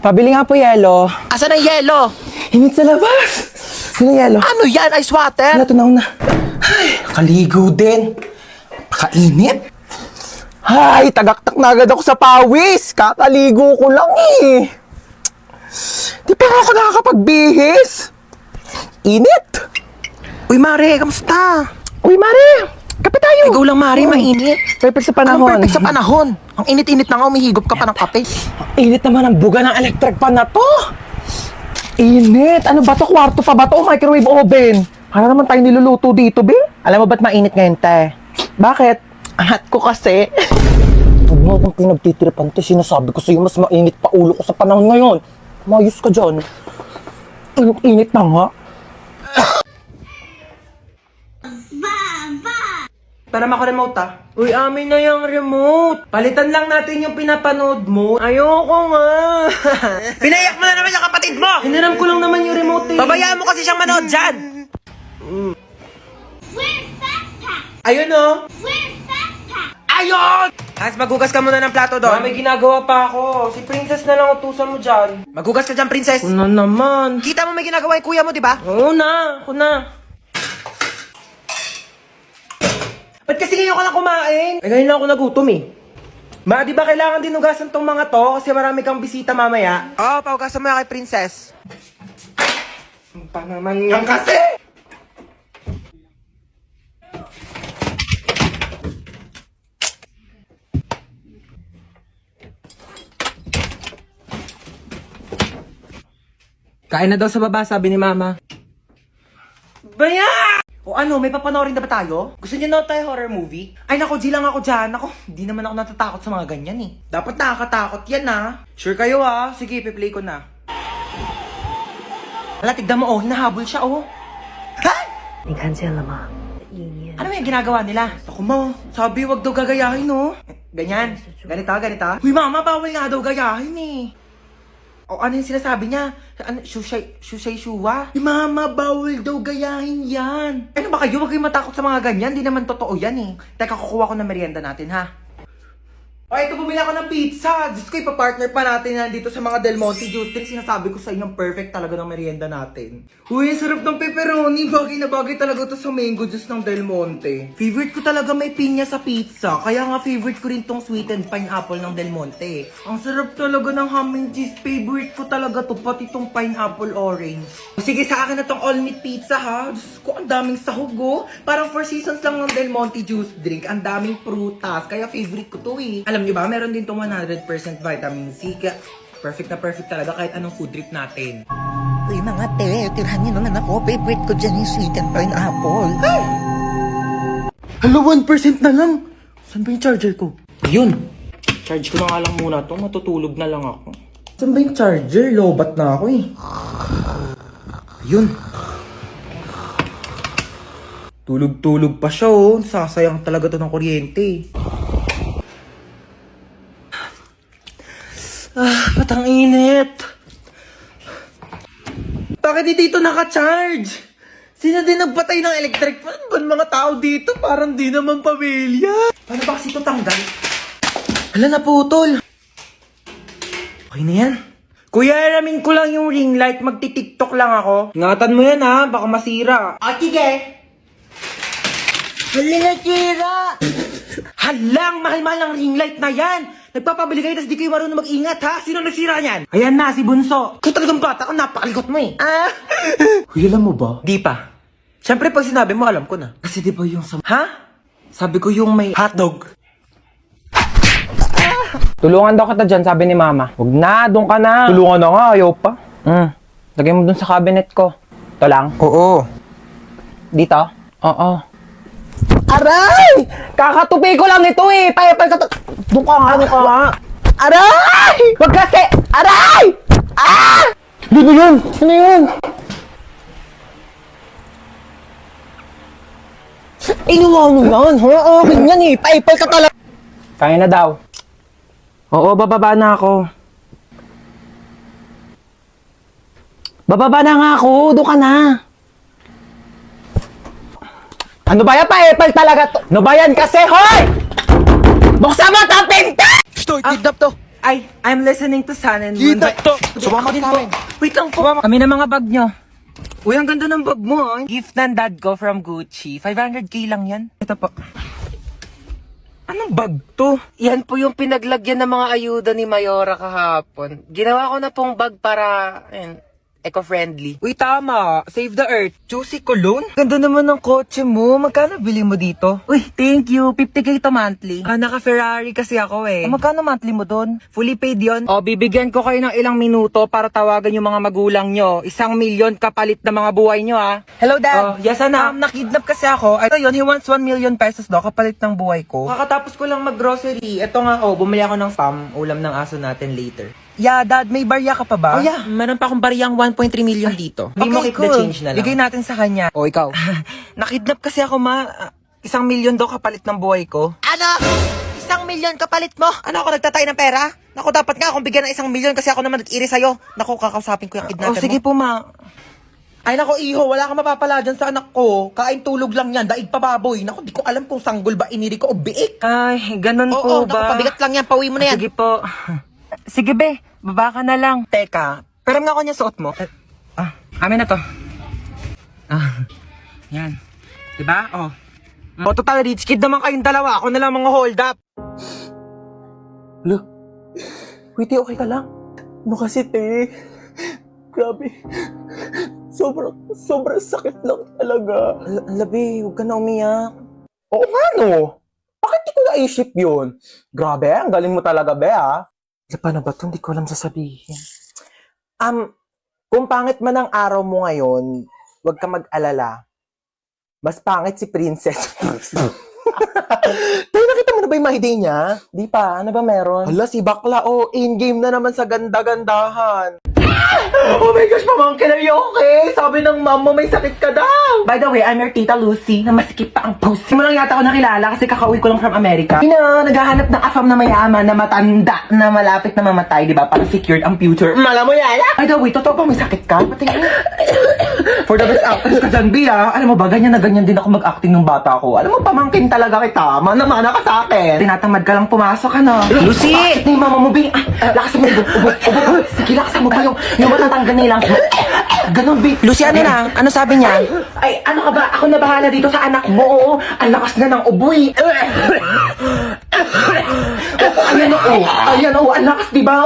Pabili nga po yelo. Asan ang yelo? Init sa labas. Sino yelo? Ano yan? Ice water? Ano, tunaw na. Ay, nakaligo din. Pakainit. Ay, tagaktak na agad ako sa pawis. Kakaligo ko lang eh. Di pa ako nakakapagbihis. Init. Uy, Mare, kamusta? Uy, Mare. Kape tayo. Ikaw lang, Mare, mainit. Perfect sa Anong panahon. perfect sa panahon? Ang init-init na nga, umihigop ka pa ng kape. Init naman ang buga ng electric pan na to. Init. Ano ba to? Kwarto pa ba to? Microwave oven. Para naman tayo niluluto dito, be. Alam mo ba't mainit ngayon, te? Bakit? Ang hot ko kasi. Huwag mo akong pinagtitripan, te. Sinasabi ko sa'yo, mas mainit pa ulo ko sa panahon ngayon. Mayos ka dyan. Ang init na nga. Para ako remote Uy, amin na yung remote. Palitan lang natin yung pinapanood mo. Ayoko nga. Pinayak mo na naman yung kapatid mo! Hiniram ko lang naman yung remote eh. Babayaan mo kasi siyang manood dyan! Ayun oh. Ayun! Hans, maghugas ka muna ng plato Ba, doon. may ginagawa pa ako. Si Princess na lang utusan mo dyan. Maghugas ka dyan, princess. Ano naman? Kita mo may ginagawa yung kuya mo, di ba? Oo na, ako na. Ba't kasi ngayon ka lang kumain? Eh, ngayon lang ako nagutom eh. Ma, di ba kailangan din hugasan tong mga to? Kasi marami kang bisita mamaya. Oo, pahugasan mo yan kay princess. Ang pa naman yan kasi! Kain na daw sa baba, sabi ni Mama. Baya! O ano, may papanoorin na ba tayo? Gusto niyo na tayo horror movie? Ay nako, G lang ako dyan. Ako, hindi naman ako natatakot sa mga ganyan eh. Dapat nakakatakot yan Sure kayo Sige, piplay ko na. Hala, tignan mo hinahabol siya Ha? 你看见了吗？意念 Ano yung ginagawa nila? Ako mo, sabi wag daw gagayahin Ganyan. Ganito. Uy mama, bawal nga daw gayahin eh. O ano yung sinasabi niya? Ano, shushay shuwa? Mama, bawal daw gayahin yan. Ano ba kayo? Huwag kayong matakot sa mga ganyan. Di naman totoo yan eh. Teka, kukuha ko ng merienda natin ha. O, ito bumili ako ng pizza. Diyos ko, ipapartner pa natin yan dito sa mga Del Monte Juice Drink. Sinasabi ko sa inyo, perfect talaga ng merienda natin. Uy, sarap ng pepperoni. Bagay na bagay talaga to sa mango juice ng Del Monte. Favorite ko talaga may pinya sa pizza. Kaya nga favorite ko rin tong sweetened pineapple ng Del Monte. Ang sarap talaga ng ham and cheese. Favorite ko talaga to, pati tong pineapple orange. Sige, sa akin na tong all meat pizza ha. Diyos ko, ang daming sahog Parang 4 seasons lang ng Del Monte Juice Drink. Ang daming prutas. Kaya favorite ko to eh. Alam niyo ba, meron din tong 100% vitamin C. Kaya perfect na perfect talaga kahit anong food trip natin. Uy, mga te, tirahan niyo naman ako. Favorite ko dyan yung sweet and pineapple. Hala, 1% na lang. Saan ba yung charger ko? Ayun. Charge ko na nga lang muna to. Matutulog na lang ako. Saan ba yung charger? Lobat na ako eh. Ayun. Tulog-tulog pa siya Sasayang talaga to ng kuryente. Patang init. Bakit di dito naka-charge? Sino din nagpatay ng electric fan? Ba mga tao dito? Parang di naman pamilya. Paano ba kasi ito tanggal? Hala, naputol. Okay na yan. Kuya, aramin ko lang yung ring light. Magti-tiktok lang ako. Ingatan mo yan baka masira. Sige. Hala, nasira. Halang, mahal-mahal ang ring light na yan. Nagpapabili kayo, tas di kayo marunong mag-ingat, ha? Sino nasira niyan? Ayan na, si Bunso. Kung talagang bata ka, napakalikot mo eh. Uy, alam mo ba? Di pa. Siyempre, pag sinabi mo, alam ko na. Kasi di ba yung sa... Ha? Sabi ko yung may hotdog. Tulungan daw kita dyan, sabi ni Mama. Huwag na, doon ka na. Tulungan na nga, ayaw pa. Lagay mo doon sa cabinet ko. Ito lang? Oo. Dito? Oo. Aray! Kakatupi ko lang ito eh. Doon ka nga. Aray! Wag kasi! Aray! Ano yun? Ano yun? Inuwa mo yan, ha? Akin yan eh. Paipal ka talaga. Kaya na daw. Oo, bababa na ako. Bababa na nga ako. Doon ka na. Ano ba yan? Paipal talaga to. Ano ba yan kasi, hoy! Buksan mo, tapinta! Stoy, kidnap to. Ay, I'm listening to Sun and Moon. Sumama din po. Wait lang po. Kami na mga bag nyo. Uy, ang ganda ng bag mo, ah. Gift ng dad ko from Gucci. 500k lang yan. Ito po. Anong bag to? Yan po yung pinaglagyan ng mga ayuda ni Mayora kahapon. Ginawa ko na pong bag para, eco-friendly. Uy, tama. Save the earth. Juicy cologne? Ganda naman ng kotse mo. Magkano bili mo dito? Uy, thank you. 50k to monthly. Naka-Ferrari kasi ako eh. Magkano monthly mo dun? Fully paid yon. Bibigyan ko kayo ng ilang minuto para tawagan yung mga magulang nyo. 1 million kapalit na mga buhay nyo, ah. Hello, Dad. Yes, anak. Nakidnap kasi ako. Ito yun, he wants 1 million pesos daw kapalit ng buhay ko. Kakatapos ko lang mag-grocery. Ito nga, bumili ako ng spam. Ulam ng aso natin later. Yeah, Dad, may barya ka pa ba? Oh, yeah. Meron pa akong baryang 1.3 million dito. Hindi mo keep the change na lang. Bigay natin sa kanya. O, ikaw. Nakidnap kasi ako, ma. 1 million daw kapalit ng buhay ko. Ano? 1 million kapalit mo? Ano ako nagtatay ng pera? Naku, dapat nga akong bigyan ng 1 million kasi ako naman nag-iri sa'yo. Naku, kakausapin ko yung kidnapper mo. Sige po, ma. Ay, nako, iho, wala kang mapapala dyan sa anak ko. Kain tulog lang yan, daig pa baboy. Naku, di ko alam kung sanggol ba iniri ko o biik. Ay, ganun po ba? Naku, pabigat lang yan, pauwi mo na yan. Sige po. Sige, be. Baba ka na lang. Teka, peram nga ako niya suot mo. Amin na to. Yan. Diba? Total rich kid naman kayong dalawa. Ako na lang mga hold up. Look. Wait, okay ka lang? Ano kasi, te? Grabe. Sobrang sakit lang talaga. Labi, huwag ka na umiyak. Oo nga, no? Bakit di ko naisip yun? Grabe, ang galing mo talaga, be, ah. Paano ba ito? Hindi ko alam sasabihin. Kung pangit man ang araw mo ngayon, huwag ka mag-alala. Mas pangit si Princess. Tayo, nakita mo na ba yung mahiday niya? Di pa, ano ba meron? Hala, si Bakla, in-game na naman sa ganda-gandahan. Oh my gosh, pamangkin, are you okay? Sabi ng mom mo, may sakit ka daw. By the way, I'm your tita Lucy, na masikip pa ang pussy. Mo lang yata ako nakilala kasi kakauwi ko lang from America. Naghahanap ng afam na mayaman, na matanda, na malapit na mamatay, di ba? Para secured ang future. Mala mo yan, ah? By the way, totoo ba may sakit ka? Patingin. For the best actress ka dyan, Bia. Alam mo ba, ganyan na ganyan din ako mag-acting ng bata ko. Alam mo, pamangkin talaga kita. Mana-mana ka sa akin. Tinatamad ka lang pumasok, ano? Lucy! Bakit ni mama mo, Bia? Lakas mo, ubo. Sige, lakas mo pa yung matatanggal na ilang. Ganon, Bia. Lucy, ano na? Ano sabi niya? Ay, ano ka ba? Ako na bahala dito sa anak mo. Oo, ang lakas na ng uboy. Ayan, ang lakas, di ba?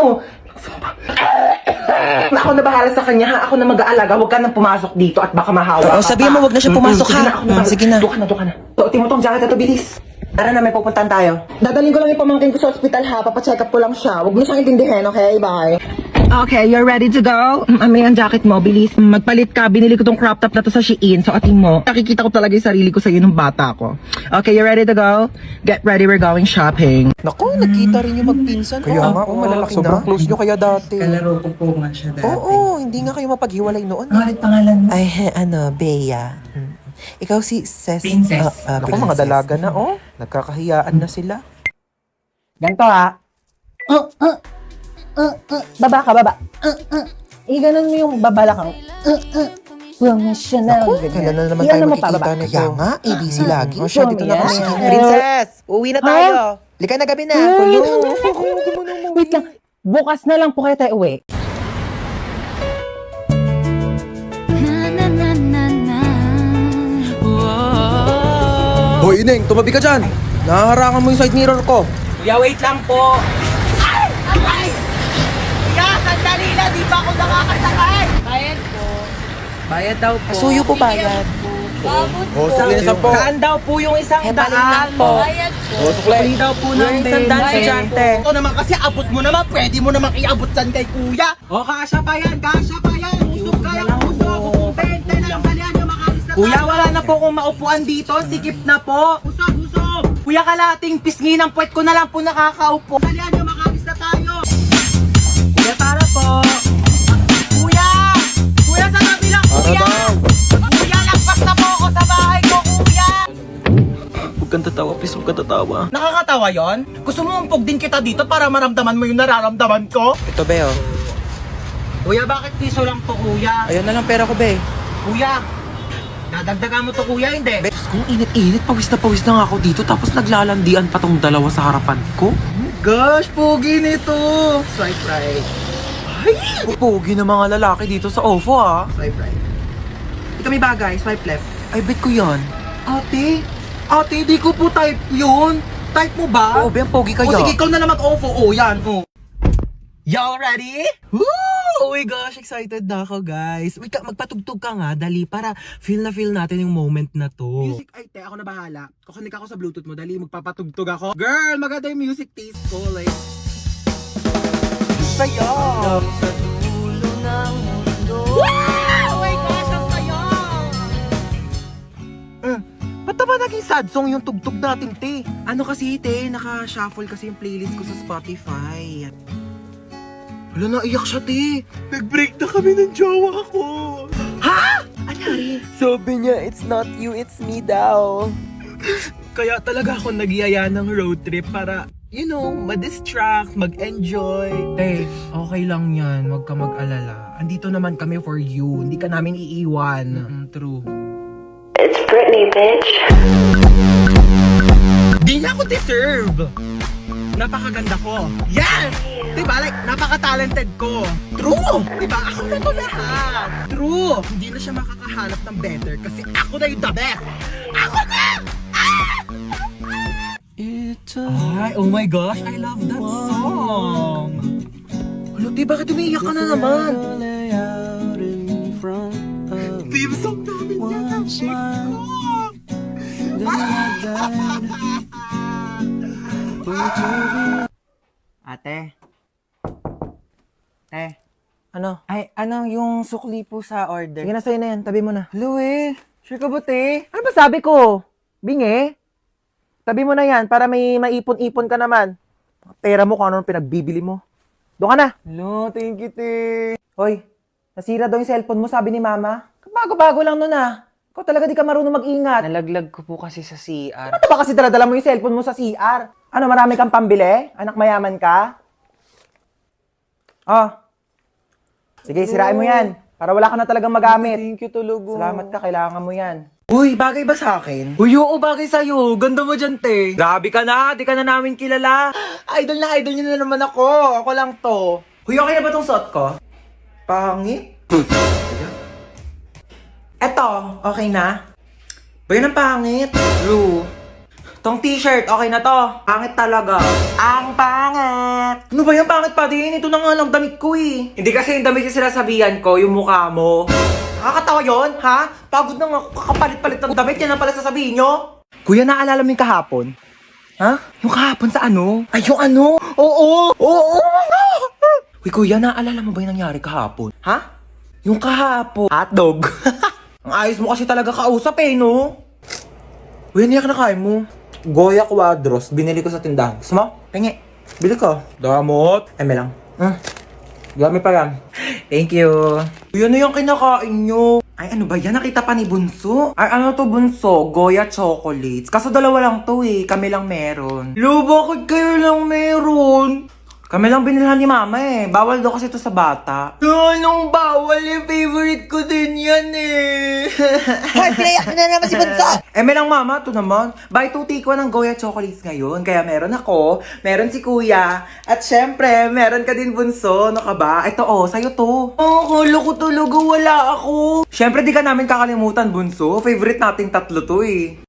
Ako na bahala sa kanya, ha? Ako na mag-aalaga. Huwag ka nang pumasok dito at baka mahawa. Sabihin mo, huwag na siya pumasok, ha? Sige na. Doon ka na. Tuotin mo tong jacket ito, bilis. Tara na, may pupuntahan tayo. Dadaling ko lang yung pamangkin ko sa ospital, ha? Papacheck up ko lang siya. Huwag mo siyang intindihin, okay? Bye. Okay, you're ready to go? May ang jacket mo, bilis. Magpalit ka. Binili ko tong crop top na to sa Shein. So, ating mo. Nakikita ko talaga yung sarili ko sa'yo nung bata ko. Okay, you ready to go? Get ready, we're going shopping. Naku, nagkita rin yung magpinsan. Kaya nga, malalaki na. Sobrang close nyo kaya dati. Kalaro ko po nga siya dati. Oo, hindi nga kayo mapaghiwalay noon. Ano ulit pangalan mo? Ay, Bea. Ikaw si Princess. Naku, mga dalaga na, nagkakahiyaan na sila. Ganito, ha? Baba ka, baba. Iganon mo yung babalakang. Professional. Kailan na naman tayo magkikita nito? Kaya nga, busy lagi. Siya, dito na kami. Princess, uwi na tayo. Lika na gabi na. Wait lang. Bukas na lang po kayo tayo uwi. Hoy, Ineng, tumabi ka dyan. Nahaharangan mo yung side mirror ko. Kuya, wait lang po. Sandali na, di ba ako nakakasakay? Bayad daw po. Suyo po bayad. Sige na po. Saan daw po yung isang Hepaling daan? lang po. Sukli daw po ng isang daan sa jante. Ito naman kasi abot mo naman. Pwede mo naman iabot dyan kay kuya. O, kasya pa yan. Usok kaya usok. Kung 20 lang balian yung makalis na Kuya, wala na po kung maupuan dito. Sikip na po. Usok. Kuya, kalating pisngi ng puwet ko na lang po nakakaupo. Balian yung makalis na tayo. Kuya, tara po. Kuya, sa tabi lang, kuya. Kuya, lagpas na po ako sa bahay ko, kuya. Huwag kang tatawa, please. Huwag kang tatawa. Nakakatawa yon? Gusto mo umpog din kita dito para maramdaman mo yung nararamdaman ko? Ito, Beo. Kuya, bakit piso lang to, kuya? Ayun na lang pera ko, Be. Kuya, dadagdagan mo to, kuya, hindi? Kung init-init, pawis na nga ako dito. Tapos naglalandian pa tong dalawa sa harapan ko. gosh, pogi nito. Swipe right. Ay, pogi ng mga lalaki dito sa OFO ah. Swipe right. Ito may bagay, swipe left. Ay, bet ko yan. Ate, di ko po type yun. Type mo ba? Oo, Ben, pogi kaya. O sige, ikaw na naman OFO. Oh, yan. Oh. Y'all ready? Woo! Oh my gosh, excited na ako, guys. Wait, magpatugtog ka nga, dali, para feel natin yung moment na to. Music, ay, te, ako na bahala. Kukunik ako sa Bluetooth mo, dali, magpapatugtog ako. Girl, maganda yung music taste ko, like... Saya! Wow! Oh my gosh, ang saya! Ba't naman naging sad song yung tugtog natin, te? Ano kasi, te, naka-shuffle kasi yung playlist ko sa Spotify. Wala, naiyak siya, te. Nag-break na kami ng jowa ko. Ha? Anyari? Sabi niya, it's not you, it's me daw. Kaya talaga ako nagyaya ng road trip para, you know, ma-distract, mag-enjoy. Te, okay lang yan. Huwag ka mag-alala. Andito naman kami for you. Hindi ka namin iiwan. True. It's Britney, bitch. Di niya ako deserve. Napakaganda ko. Yes! Diba? Like, napaka-talented ko. True! Diba? Ako na to lahat. True! Hindi na siya makakahanap ng better kasi ako na yung the best. Ako na! Ay, oh my gosh, I love that song. Ano, di, bakit umiiyak ka na naman? Theme song namin yan ang ex ko. Ate. Ano? Ay, ano yung sukli po sa order? Sige na, sa'yo na yan. Tabi mo na. Louie, sure ka ba, te? Ano ba sabi ko? Bingi? Tabi mo na yan para may maipon-ipon ka naman. Pera mo kung ano pinagbibili mo. Doon ka na. Lo, thank you, te. Hoy, nasira daw yung cellphone mo, sabi ni mama. Bago-bago lang nun ah. Ikaw talaga di ka marunong mag-ingat. Nalaglag ko po kasi sa CR. Ano ba kasi daladala mo yung cellphone mo sa CR? Ano, marami kang pambili? Anak mayaman ka? Oh. Sige, sirain mo yan. Para wala ka na talagang magamit. Thank you, Tulugo. Salamat ka, kailangan mo yan. Uy, bagay ba sa akin? Uy, oo, bagay sa'yo. Ganda mo dyan, te. Grabe ka na, di ka na namin kilala. Idol niyo na naman ako. Ako lang to. Uy, okay na ba tong suot ko? Pangit. Eto, okay na? Ba yun ang pangit? Blue. Tong t-shirt, okay na to. Pangit talaga. Ang pangit! Ano ba yung pangit pa din? Ito na nga lang damit ko eh. Hindi kasi yung damit yung sinasabihan ko, yung mukha mo. Nakakatawa yun, ha? Pagod na nga ako kakapalit-palit ng damit, yan ang pala sasabihin nyo. Kuya, naalala mo yung kahapon? Ha? Yung kahapon sa ano? Ay, yung ano? Oo! Oo! Uy, kuya, naalala mo ba yung nangyari kahapon? Ha? Yung kahapon. Hotdog. Ang ayos mo kasi talaga kausap eh, no? Uy, niyak na kain mo. Goya Quadros, binili ko sa tindahan. Gusto mo? Pengi. Bili ko. Damot. Eme lang. Dami pa yan. Thank you. Uy, ano yung kinakain nyo? Ay, ano ba yan? Nakita pa ni Bunso? Ay, ano to, Bunso? Goya chocolates. Kaso dalawa lang to eh. Kami lang meron. Lo, bakit kayo lang meron? Kami lang binilhan ni Mama eh. Bawal daw kasi ito sa bata. Anong bawal eh? Favorite ko din yan eh. Hoy, pinayak na naman si Bunso! May lang Mama, ito naman. Buy 2 take 1 ng Goya chocolates ngayon. Kaya meron ako, meron si Kuya, at syempre, meron ka din Bunso. Ano ka ba? Ito sa'yo to. Kala ko talaga wala ako. Syempre, di ka namin kakalimutan, Bunso. Favorite nating tatlo to eh.